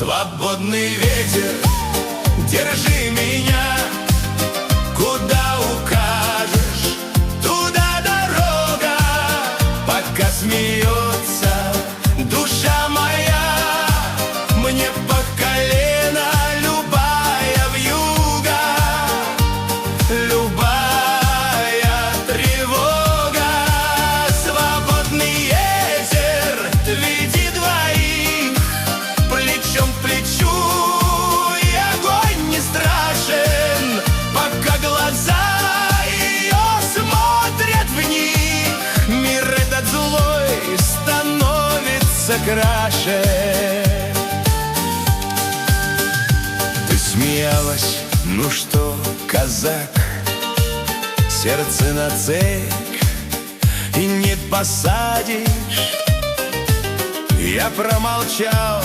Свободный ветер, держи меня, куда укажешь, туда дорога. Пока смеется душа моя, мне по колено любая вьюга, любая тревога. Свободный ветер, веди двоих плечом к плечу, и огонь не страшен, пока глаза ее смотрят в них. Мир этот злой становится краше. Ты смеялась, ну что, казак, сердце на цепь и не посадишь. Я промолчал,